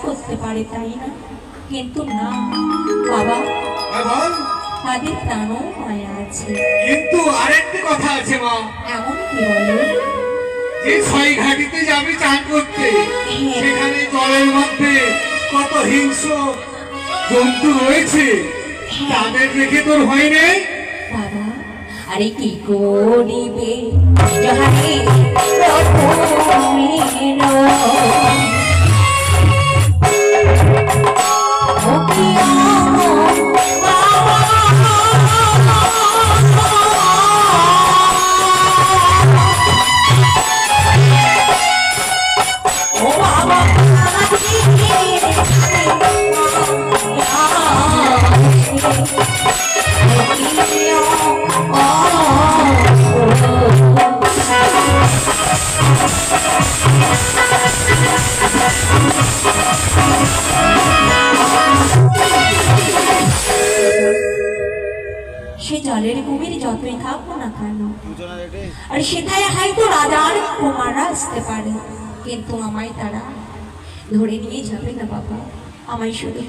করতে পারে তাই না, কিন্তু না বাবা, তাদের প্রাণও মায়া আছে। কিন্তু আরেকটি কথা আছে মা। এমন কি বলে? যে ছয় ঘাটিতে যাবে চান করতে, সেখানে জলের মধ্যে কত হিংস্র জন্তু রয়েছে, তাদের দেখে তোর ভয় নেই? বাবা, আরে কি করিবে যাহারে জলের কুমির যতই থাকবো না কেন, আর সেটাই হয়তো রাজার কুমাররা আসতে পারে, কিন্তু আমায় তারা ধরে নিয়ে যাবে না বাবা। আমায় শুধু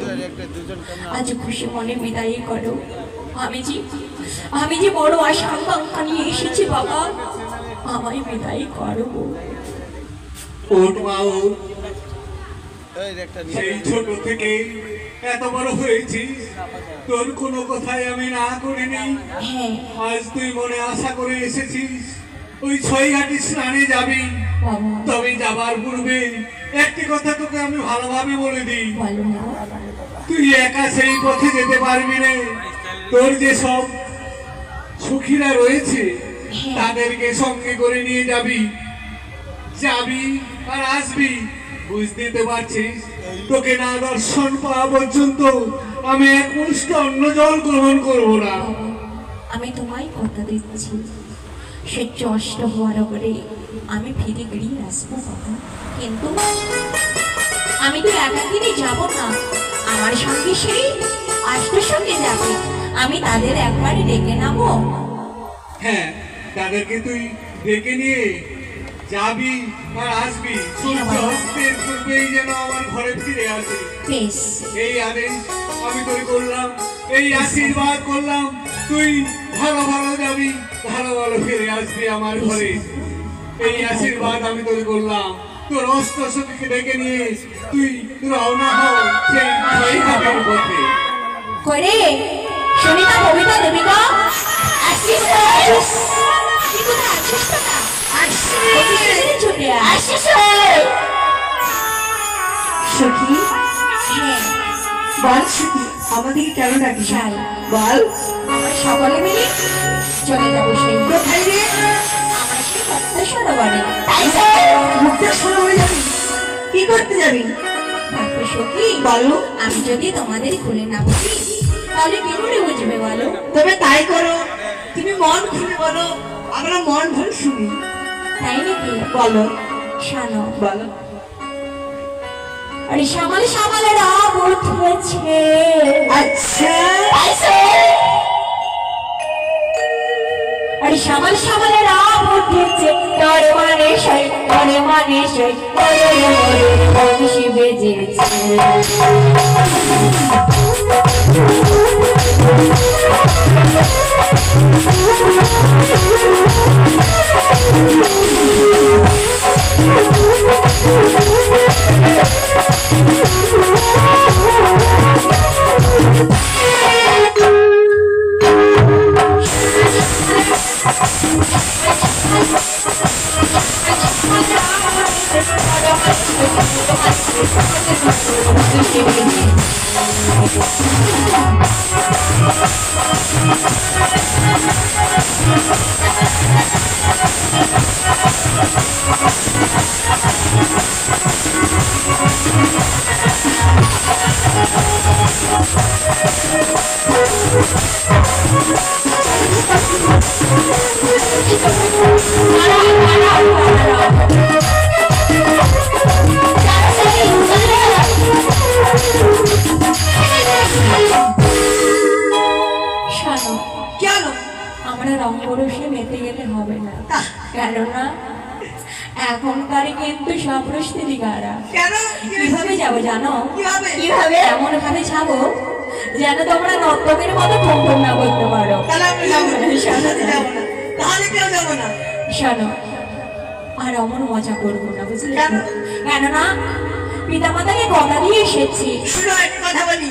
আজ খুশি মনে বিদায় করো। আমি যে বড় আশা আকাঙ্ক্ষা নিয়ে এসেছি বাবা, আমায় বিদায় করো। সেই ছোট থেকে এত বড় হয়েছি, তোর কোনো কথাই আমি না করিনি। আজ তুই মনে আশা করে এসেছিস ওই ছয় ঘাটি স্নানে যাবি, তবে যাবার পূর্বে একটি কথা তোকে আমি ভালোভাবে বলে দিই, তুই একা সেই পথে যেতে পারবি না। তোর যে সব সখীরা রয়েছে তাদেরকে সঙ্গে করে নিয়ে যাবি আর আসবি, বুঝতে তো পারছিস? তোকে না দর্শন পাওয়া পর্যন্ত আমি এক মুষ্ট অন্ন জল গ্রহণ করবো না। আমি তোমায় কথা দিচ্ছি, সে অষ্ট হওয়ার পরে আমি ফিরে গিয়ে আসবো বাবা, কিন্তু আমি তো একাকিনী যাব না, আমার সঙ্গে সেই আষ্টের সঙ্গে যাবে। আমি তাদের একবারই ডেকে নেবো। হ্যাঁ, তাদেরকে তুই ডেকে নিয়ে যাবি আর আসবি, সূর্য অস্তের পূর্বেই যেন আমার ঘরে ফিরে আসে। এই আদেশ আমি তোর করলাম, এই আশীর্বাদ করলাম, তুই ভালো ভালো যাবি, ভালো ভালো ফিরে আসবি আমার ঘরে। এই আশীর্বাদ আমি তোর করলাম। তোর অস্ত্র সখীকে ডেকে নিয়ে তুই রওনা হ সেই ঘাটের পথে। করে সুনিতা, কবিতা, দেবিকা আসিস সখী। বল সখী, আমাদেরকে কেন ডাকিস? বল, আমরা সকলে মিলে চলে যাবো সেই কোথায় রে? আমরা সেই মুক্তেশ্বর বাড়ি। মুক্তেশ্বর হয়ে যাবি? কি করতে যাবি? সখী বলো, আমি যদি তোমাদের খুলে না বলি তাহলে কি করে বুঝবে বলো? তবে তাই করো, তুমি মন খুলে বলো, আমরা মন ভরে শুনি। তাই নাকি? বলো শোনো। বলো। আরে সামাল সামালে রাম উঠেছে। আচ্ছা, আরে সামাল সামালে রাম উঠেছে, তোর মানে সেই, তোর মানে সেই, বংশী বেজেছে। আমরা রংপুরুষে মেতে গেলে হবে না, কেননা এখনকার কিন্তু সব পরিস্থিতি খারাপ। কিভাবে যাবো জানো? কিভাবে এমন ভাবে যাবো যেন তোমরা নর্তকের মতো কম্পন না করতে পারো। শোনো, আর অমন মজা করবো না, বুঝলে? কেননা পিতা মাতাকে কথা দিয়ে এসেছি। কথা বলি,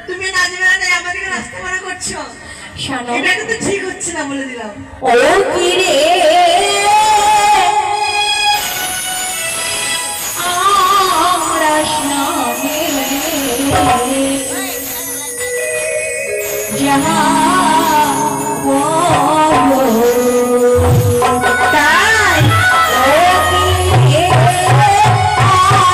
তুমি নাচবে না, আমাদেরকে রাস্তা মারা করছো। শোনো, এটা কিন্তু ঠিক হচ্ছে না, বলে দিলাম। ও কি রে, আমরা স্নানে যাহা তাই ও কি রে, আমরা স্নানে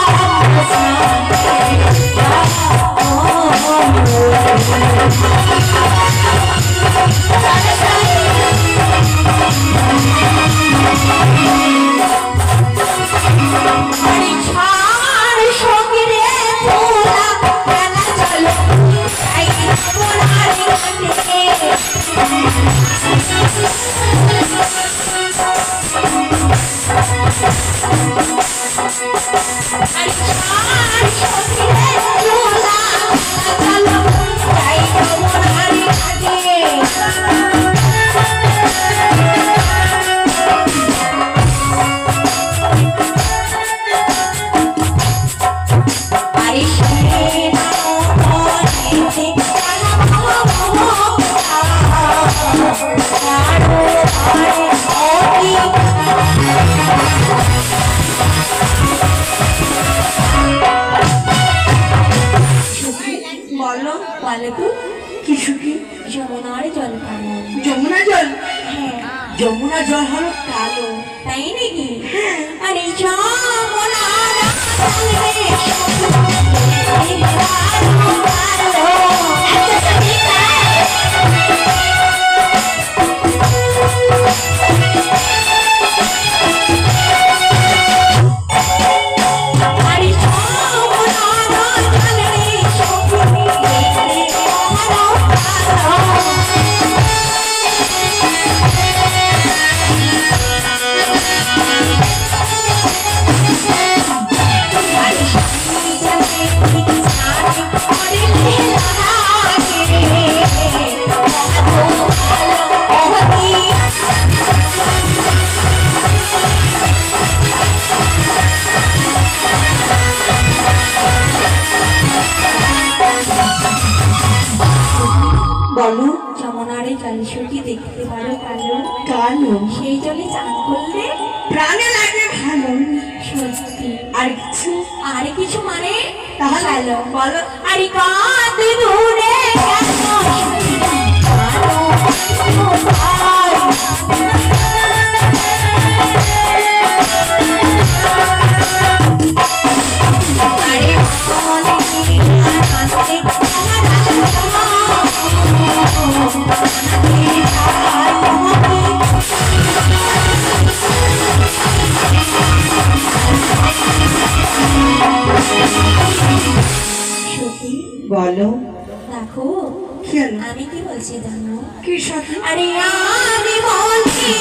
যমুনা জল হলো কালো, তাই নাকি? আরে যমুনারে জলসুখী দেখতে পারো কালো কালো, সেই জলে চান করলে প্রাণে লাগে ভালো। সত্যি আর কিছু মানে তাহলে বলো। আরে কাঁদ দূরে বলো। দেখো আমি কি বলছি জানো? কি সত্যি? আরে আমি বলছি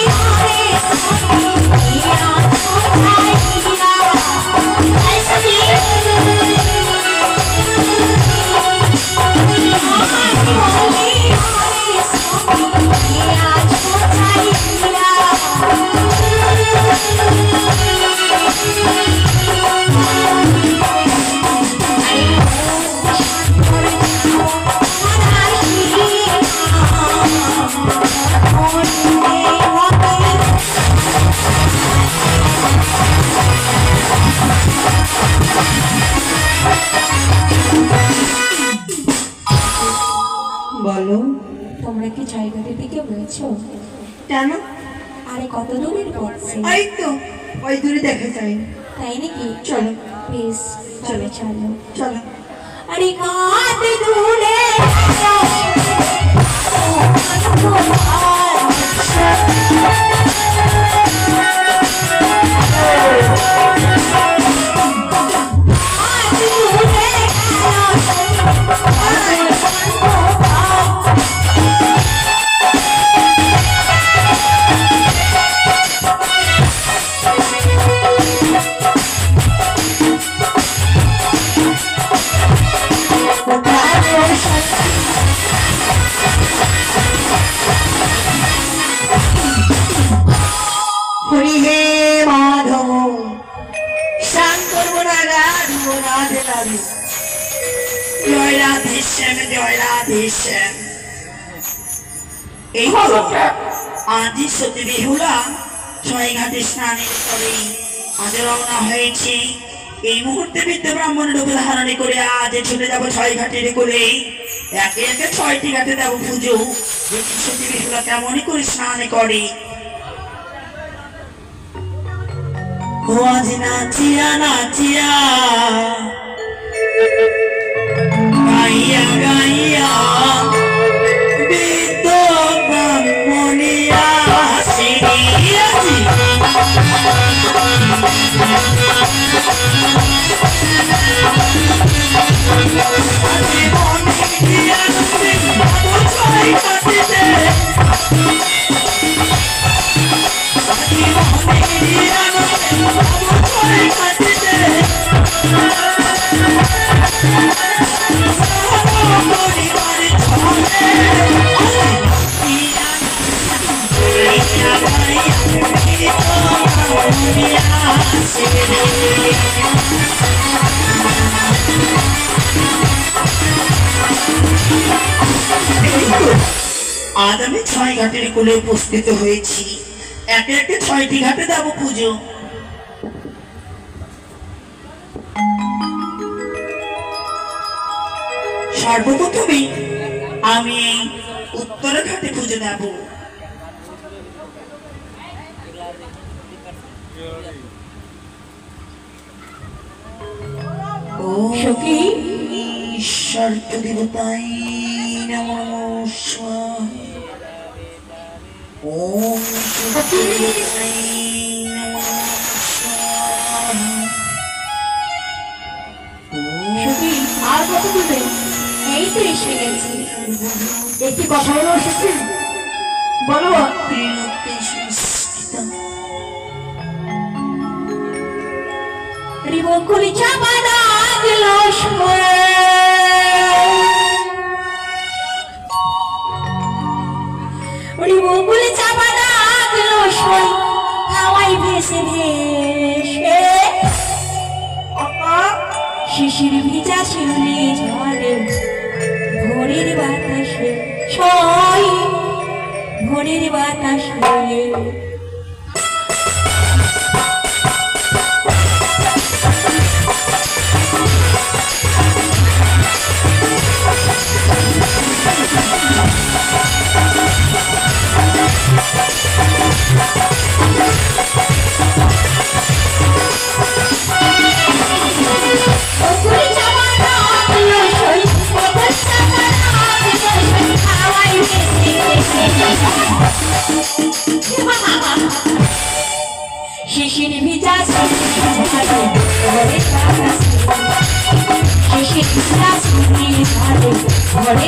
কেন? আরে কত দূরের পথ সে? ওই তো ওই দূরে দেখা যায়। তাই নাকি? চলো বেশ চলো চলো। চলো। আরে কত দূরে হরি হে মাধব, স্নান করবো না, রাধবো রাধে রাধে। জয় রাধে শ্যাম, জয় রাধে শ্যাম। এই তো আজই সতী বেহুলা ছয় ঘাটে স্নানের পরে আজ রওনা হয়েছে। এই মুহূর্তে বৃদ্ধ ব্রাহ্মণ রূপ ধারণে করে আজ ছুটে যাবো ছয় ঘাটের কোলে। একে একে ছয়টি ঘাটে দেবো পুজো। দেখি সতী বেহুলা কেমনই করে স্নান করে। ও আজ নাচিয়া নাচিয়া, গাইয়া গাইয়া, বৃদ্ধ ব্রাহ্মণিয়া সিরিয়াছি। আজি মনে দিয়া নদী বাবু ছয় কাটিতে, আজি মনে দিয়া নদী বাবু ছয় কাটিতে। পরিবারে ছলে গাইয়া গাইয়া, বৃদ্ধ ব্রাহ্মণিয়া সিরিয়াছি। আজ আমি ছয় ঘাটের কোলে উপস্থিত হয়েছি। একে একে ছয়টি ঘাটে দেব পুজো। সর্বপ্রথমে আমি এই উত্তর ঘাটে পুজো দেব। ও সখী ঈশ্বর দেবতাই নমঃ স্বাহা। ওম দেবতাই নমঃ স্বাহা। সখী আর কত দূরে? এই তো এসে গেছি। একটি কথা বলো সখী, বলো। রিবকুলি চাপা লাগলো রিবকুলি চাপা লাগলো হাওয়াই ভেসে ভেসে, শিশির ভিজা শিউলি ঝরে ভোরের বাতাসে ছয়, ভোরের বাতাসে। শিশির ভিজা শিশির ভিজা ঘরে ঘরে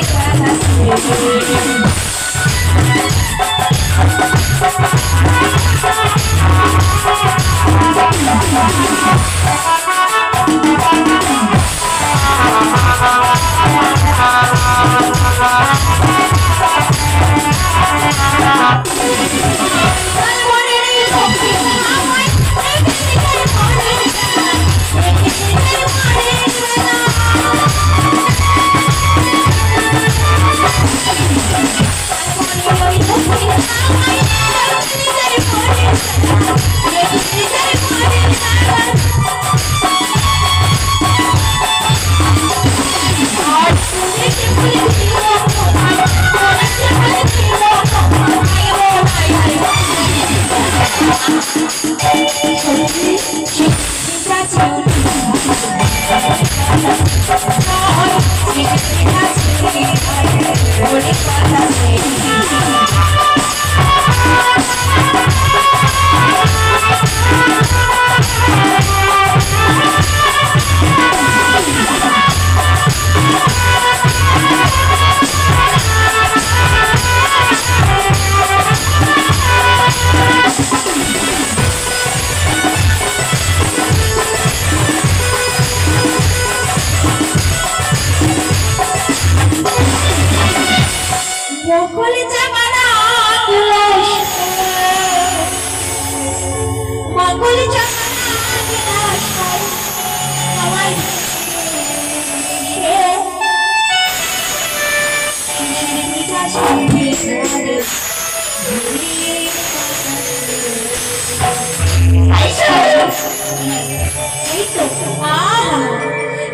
বকুল জামানা তুলস বকুল জামানা সবাই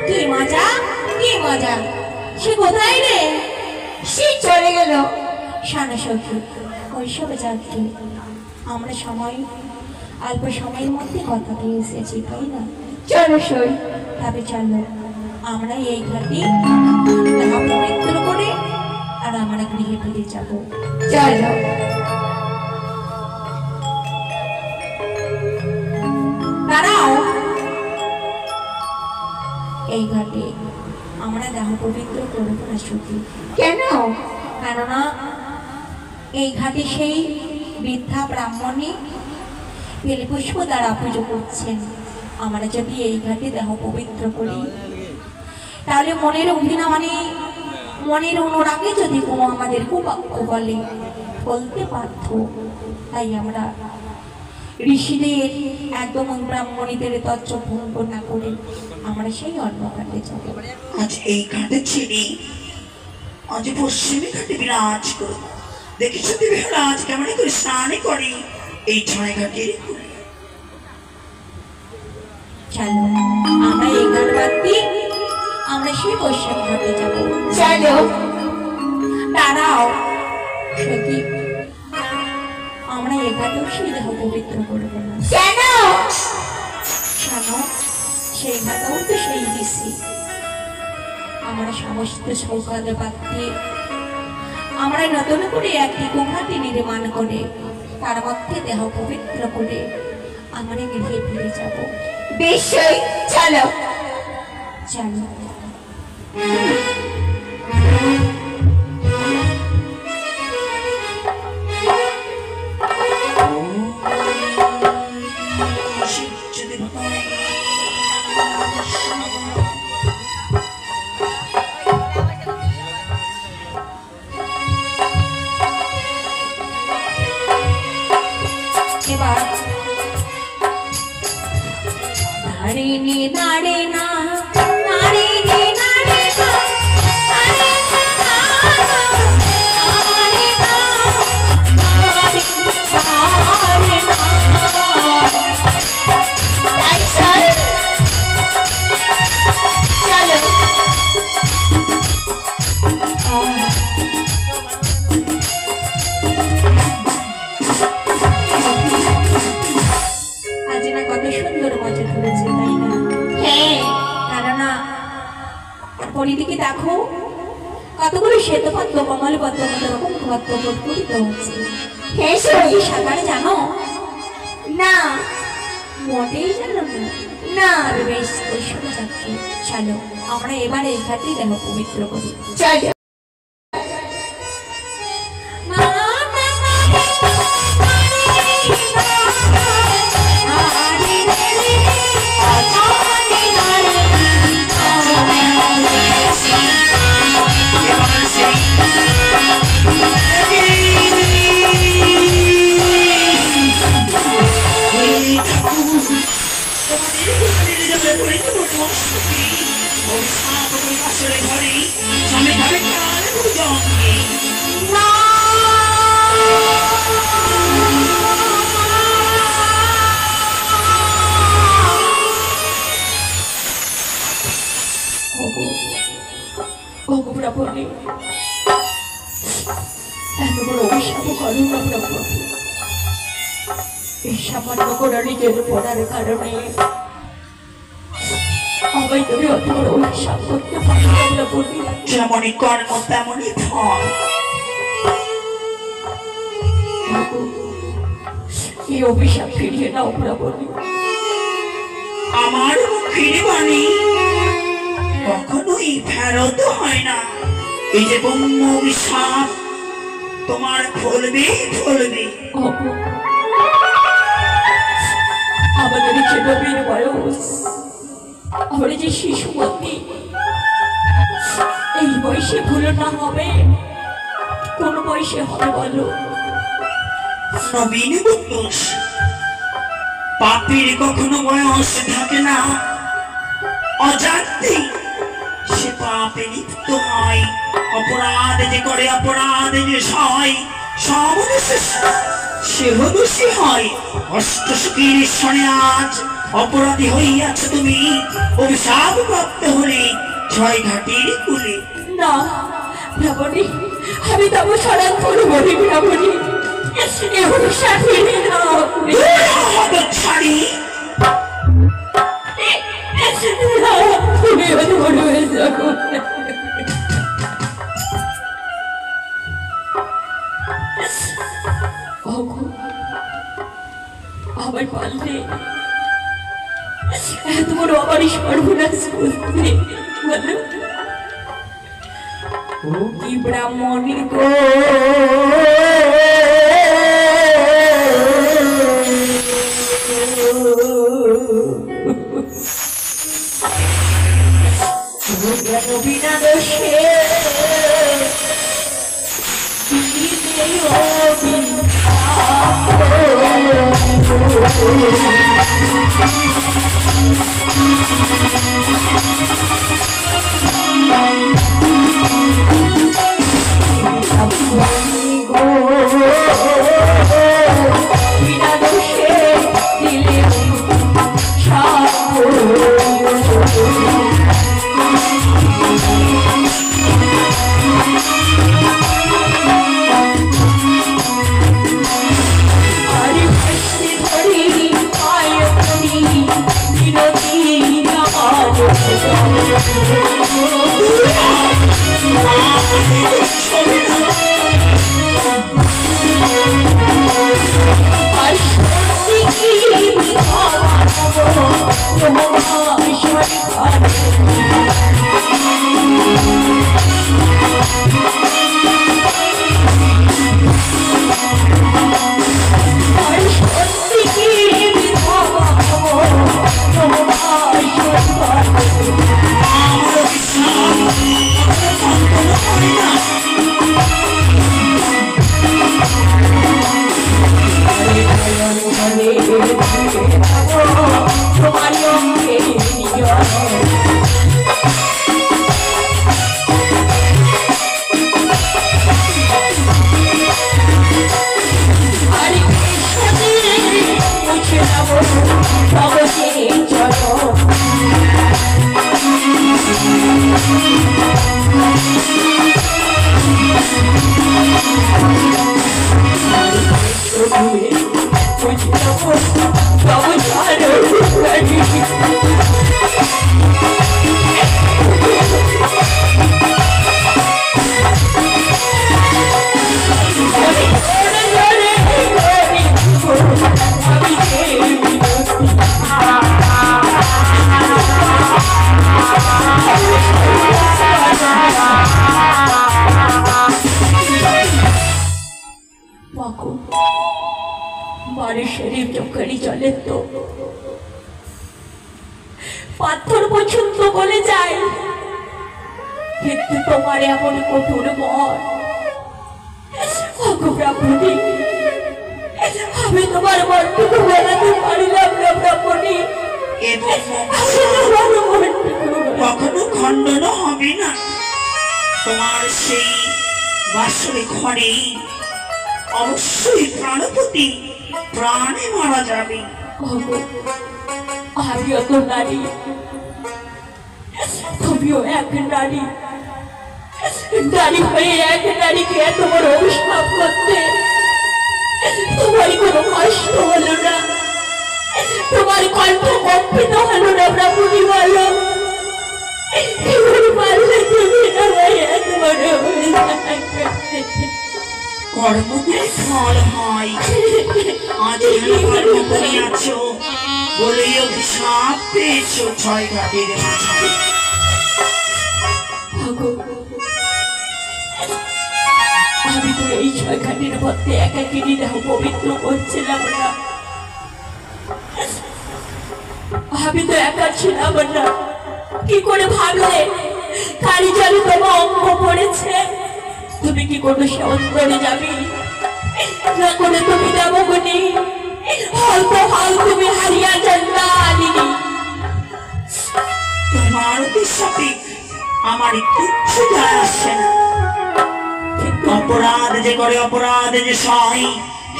কি মজা কি মজা সে কোথায় রে সে চলে গেল সানা সখী ওইসবে যাত্রী আমরা সময় অল্প সময়ের মধ্যে কথা দিয়ে এসেছি তাই না চলো সই তবে চলো আমরা এই ঘাটে পবিত্র করে আর আমরা গৃহে ফিরে যাব চলো দাঁড়াও এই ঘাটে আমরা দেহ পবিত্র করবো না সখী কেন কেননা এই ঘাটে সেই বৃদ্ধা ব্রাহ্মণী বেলপুষ্প দ্বারা পুজো করছেন আমরা যদি এই ঘাটে দেহ পবিত্র করি তাহলে মনের অভিনয় মানে মনের অনুরাগে যদি কোনো আমাদের কুবাক্য বলে বলতে বাধ্য তাই আমরা ঋষিদের একদম ব্রাহ্মণীদের তত্ত্ব ভঙ্গ না করে আমরা সেই অন্য ঘাটে যাব আজ এই ঘাটে ছিড়ি আজ পশ্চিমী ঘাটে বিরাজ করো দেখিস বেহুলা আজ কেমন করে স্নান করে এই ছয় ঘাটের চলো আমরা এই ঘাট বাদ দিয়ে আমরা সেই পশ্চিম ঘাটে যাব চলো দাঁড়াও সত্যি আমরা এই ঘাটেও সেই দেহ পবিত্র করবো না কেন সেই ঘাটেও তো সেই ঋষি আমরা সমস্ত সৌকালে বাদ দিয়ে আমরা নতুন করে একটি গুহাটি নির্মাণ করে তার মধ্যে দেহ পবিত্র করে আমরা গৃহে ফিরে যাব বেশই চলো চলো নাড়ে না নাড়ে নে নাড়ে না নাড়ে না নাড়ে না নাড়ে না তাই চল চলো আজ না কত সুন্দর মজা ধরেছে তাই না কেননা পরিদিকে দেখো কতগুলো শ্বেতপদ্ম কমলপদ্ম কত রকম পদ্ম প্রস্ফুটিত হচ্ছে সাঁতার জানো না মোটেই জানো না বেশ ওইসবে যাচ্ছি চলো আমরা এবারে এই ঘাটেই দেখো পবিত্র করি চলো সামান্য করে নিজের পড়ার কারণে আমি তুমি অত বড় অভিশাপ করতে পারি না বলি যেমনই কর্ম তেমনই ফল এই অভিশাপ ফিরিয়ে নাও প্রাবণী। আমার মুখের বাণী কখনোই ফেরত হয় না। এই যে ব্রহ্ম অভিশাপ তোমার ফলবে ফলবে। আমাদের যে নবীন বয়স, আমার যে শিশুমতি, এই বয়সে ভুল না হবে কোন বয়সে হবে বলো? নবীন বয়স, পাপের কখনো বয়স থাকে না। অজান্তে সে পাপে লিপ্ত হয়, অপরাধ যে করে, অপরাধ যে সয়, সর্বশেষ সে দোষী হয়। অষ্টসখীর ঈশ্বরে আজ অপরাধী হইয়াছ তুমি, অভিশাপ প্রাপ্ত হলে ছয় ঘাটের কুলে। না প্রাবণী, আমি তবু স্মরণ করবো রে প্রাবণী, এ অভিশাপ ফিরিয়ে নাও। ছাড়ি তুমি বড় হয়ে যাবো। আমার পারলে এত বড় আমার সর্বনাশ করতে বলো? ও কি ব্রাহ্মণী গো, বিনা দোষে বিনা দোষে দিলে বাড়ির শরীর চোখেরই চলে তো পাথর পছন্দ বলে যায়, কিন্তু তোমার এমন কঠোর মন। ব্রাহ্মণী, আমি তোমার মনটুকু বেড়াতে পারিলাম না ব্রাহ্মণী, কখনো খণ্ডন হবে না। তোমার সেই বাসরে ঘরে অবশ্যই প্রাণপতি প্রাণে মারা যাবে। আমিও তো নারী, তুমিও এক নারী, নারী হয়ে এক নারীকে এত বড় অভিশাপ করতে তোমার কোনো কষ্ট হলো না? তোমার কণ্ঠ কম্পিত হলো না ব্রাহ্মণী? বলো, পারলে তুমি এত বড় কর্মগুলি ফল হয়। আজ হেলাকার মতনই আছো বলেই অভিশাপ পেয়েছো ছয় ঘাটের মাঝারে। ওগো, আমি তো এই ছয়খানির মধ্যে একাকিনী দেহ পবিত্র করছিলাম না, আমি তো একা ছিলাম না। কি করে ভাবলে কারি জানি তোমার অঙ্গ পড়েছে? তুমি কি কোনো সেবন করে যাবি না করে তুমি দেবগুনি? হয়তো তুমি হারিয়া জান্নালিনী। তোমার অভিশাপে আমার কিচ্ছু যায় আসে না। অপরাধ যে করে অপরাধ যে সয়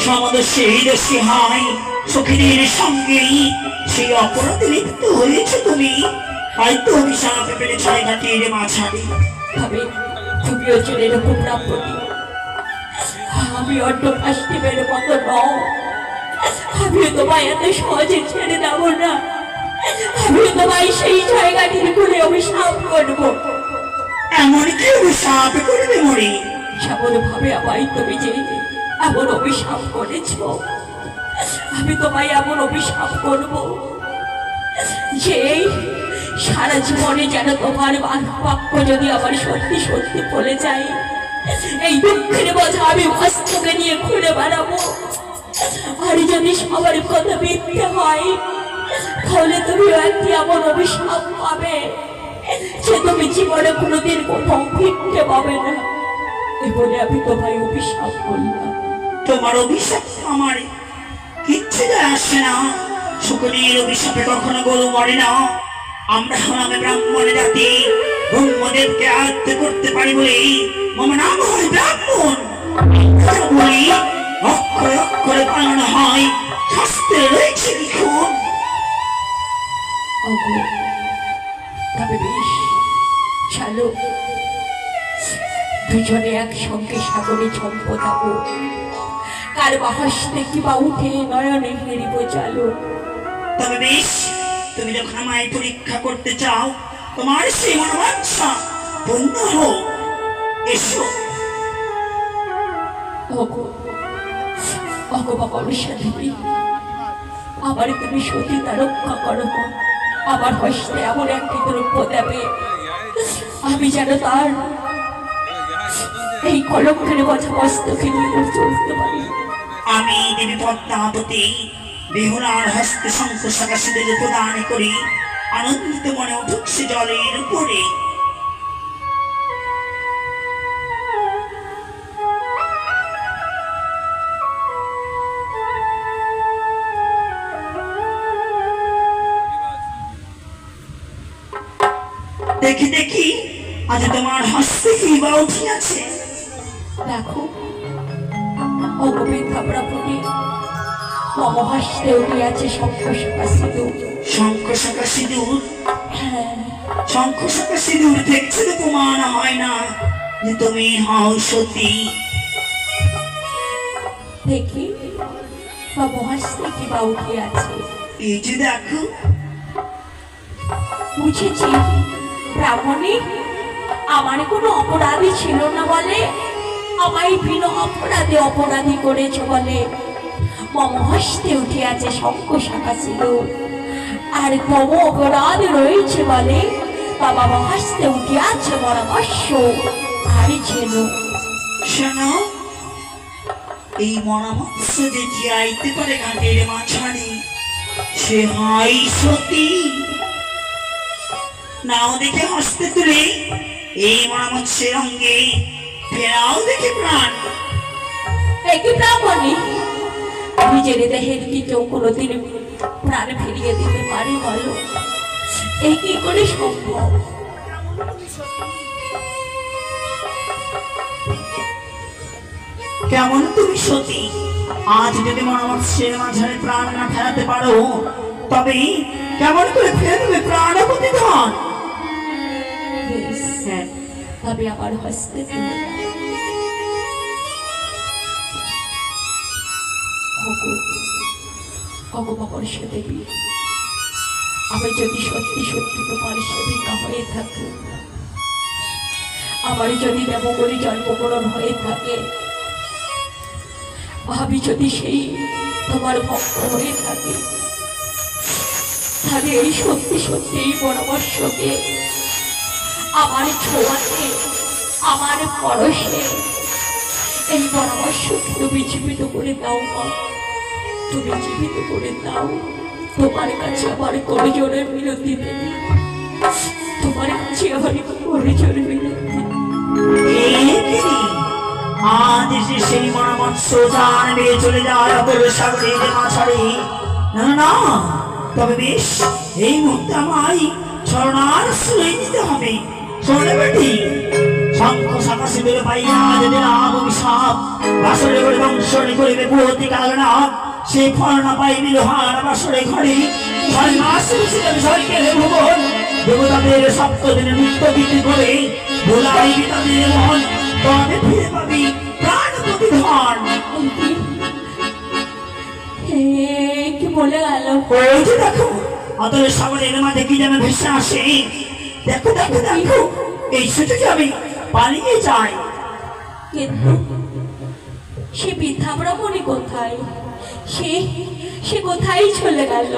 সমদোষী দোষী হয় সখিনীর সঙ্গেই সেই অপরাধে লিপ্ত হয়েছে তুমি। হয়তো অভিশাপে পেলে ছয় ঘাটের মাঝারে। তবে তুমিও চলে এরকম না প্রতি, আমি অন্য কাস্টিমের মতো নও। আমিও তোমায় এত সহজে ছেড়ে দেব না। আমিও তোমায় সেই জায়গাটির করে অভিশাপ করবো। এমন কি অভিশাপ করবে মরে? এমন ভাবে আমায় তুমি যে এমন অভিশাপ করেছ, আমি তোমায় এমন অভিশাপ করব যে সারা জীবনে যেন তোমার বাক্য যদি আমার সত্যি সত্যি বলে যায়, এই দুঃখের বোঝা আমি মস্তকে নিয়ে ঘুরে বেড়াবো। আর যদি সবার কথা মিথ্যে হয়, তাহলে তুমিও একটি এমন অভিশাপ পাবে যে তুমি জীবনে কোনোদিন কোথাও ফিরতে পাবে না। এ বলে আমি তোমায় অভিশাপ করলাম। তোমার অভিশাপ আমার কিচ্ছু যায় আসে না। শুকনির অভিশাপে কখনো গরু মরে না। আমরা হলামে ব্রাহ্মণ জাতি, ব্রহ্মদেবকে আয়ত্ত করতে পারি বলে মম নাম হয় ব্রাহ্মণ। আমরা বলি অক্ষরে অক্ষরে পালন হয়, শাস্ত্রে রয়েছে লিখন। ওগো, তবে বেশ, চলো দুজনে একসঙ্গে সাগরে ঝম্প যাবো, কার বাহাসতে কিবা উঠে নয়নে হেরিব। চলো। তবে বেশ, তুমি যখন আমায় পরীক্ষা করতে চাও, তোমার সেই মনোবাঞ্ছা পূর্ণ হোক। এসো। ওগো, ওগো বাবা উষা দেবী, আমার তুমি সতীতা রক্ষা করো। আমার হস্তে এমন একটি দ্রব্য দেবে, আমি যেন তার এই কলঙ্কের কথা মস্তকে নিয়ে চলতে পারি। আমি দেবী পদ্মাবতী বেহুলার হস্তে শঙ্খ সকাশীদের প্রদান করি। আনন্দিত মনে উঠুক সে জলের উপরে। দেখি দেখি আজ তোমার হস্তে কি বা উঠিয়াছে। দেখো, অগোবিন্দা প্রভুটি মম হস্তে উঠিয়াছে শঙ্খ শাখা সিঁদুর। শঙ্খ শাখা সিঁদুর? হ্যাঁ, শঙ্খ শাখা সিঁদুর দেখছে তো প্রমাণ হয় না যে তুমি হও সতী। দেখি মম হস্তে কি বা উঠিয়াছে। এই যে দেখো। বুঝেছি, ব্রাহ্মণী আমার কোনো অপরাধী ছিল না বলে আমায় বিনা অপরাধে অপরাধী করেছে বলে মম হস্তে উঠিয়াছে শঙ্খ শাখা সিঁদুর। আর তম অপরাধ রয়েছে বলে বাবা হস্তে উঠিয়াছে মরামস্য ভারী ছিল। শোনো, এই মরামৎস্য যে জিয়াইতে পারে ঘাটের মাঝারে, সে হয় সতী। নাও দেখে হস্তে তুলে এই মরামৎস্যের অঙ্গে ফেরাও দেখে প্রাণ। একই ব্রাহ্মণী, নিজের দেহের কি কেউ কোনোদিন প্রাণ ফিরিয়ে দিতে পারে বলো? এই কি করে সম্ভব? কেমন তুমি সতী? আজ যদি মরামৎস্যের মাঝারে প্রাণ না ফেরাতে পারো, তবে কেমন করে ফেরে দেবে প্রাণ প্রতিধন? বেশ, তবে আমার হস্তে তুলে দাও। অগমবর্ষ দেবী, আমি যদি সত্যি সত্যি তোমার সেবিকা হয়ে থাকি, আমার যদি দেবগণী জন্মগ্রহণ হয়ে থাকে, আমি যদি সেই তোমার ভক্ত হয়ে থাকে, তাহলে এই সত্যি সত্যি এই পরামর্শকে আমার ছোঁয়াতে, আমার পরশে এই পরামর্শকে তুমি জীবিত করে দাও মা, তুমি জীবিত করে দাও। তোমার কাছে আমার করজোড়ের মিনতি দেবী, তোমার কাছে আমার করজোড়ের মিনতি। আজ এসে সেই মহামৎস্য জানবে চলে যায় অপর সাগরের মাঝারে। না না, তবে বেশ এই মুহূর্তে আমায় শরণাশ্রয় নিতে হবে। শোনে বেটি, শঙ্খ শাখা সিঁদুর পাইয়া যদি নাম অভিশাপ বাসরে করে বংশনে করিবে বুহতি কাল না, সেই ফল না পাইবি লোহার বাসরে ঘরে। 6 মাস বসিলে বিষয়কে ভুবন দেবতাদের সপ্তদিনে নৃত্য বিধি করে ভোলাইবি তাদের মন, তবে ফিরে পাবি প্রাণ প্রতিধন। কি বলে গেল? ওই যে দেখো অতলে সাগরের মাঝে কি যেন ভেসে আসে। দেখো দেখো দেখো, এই সুযোগে আমি পালিয়ে যাই। কিন্তু সে বৃদ্ধা ব্রাহ্মণী কোথায়? সে সে কোথায় চলে গেল?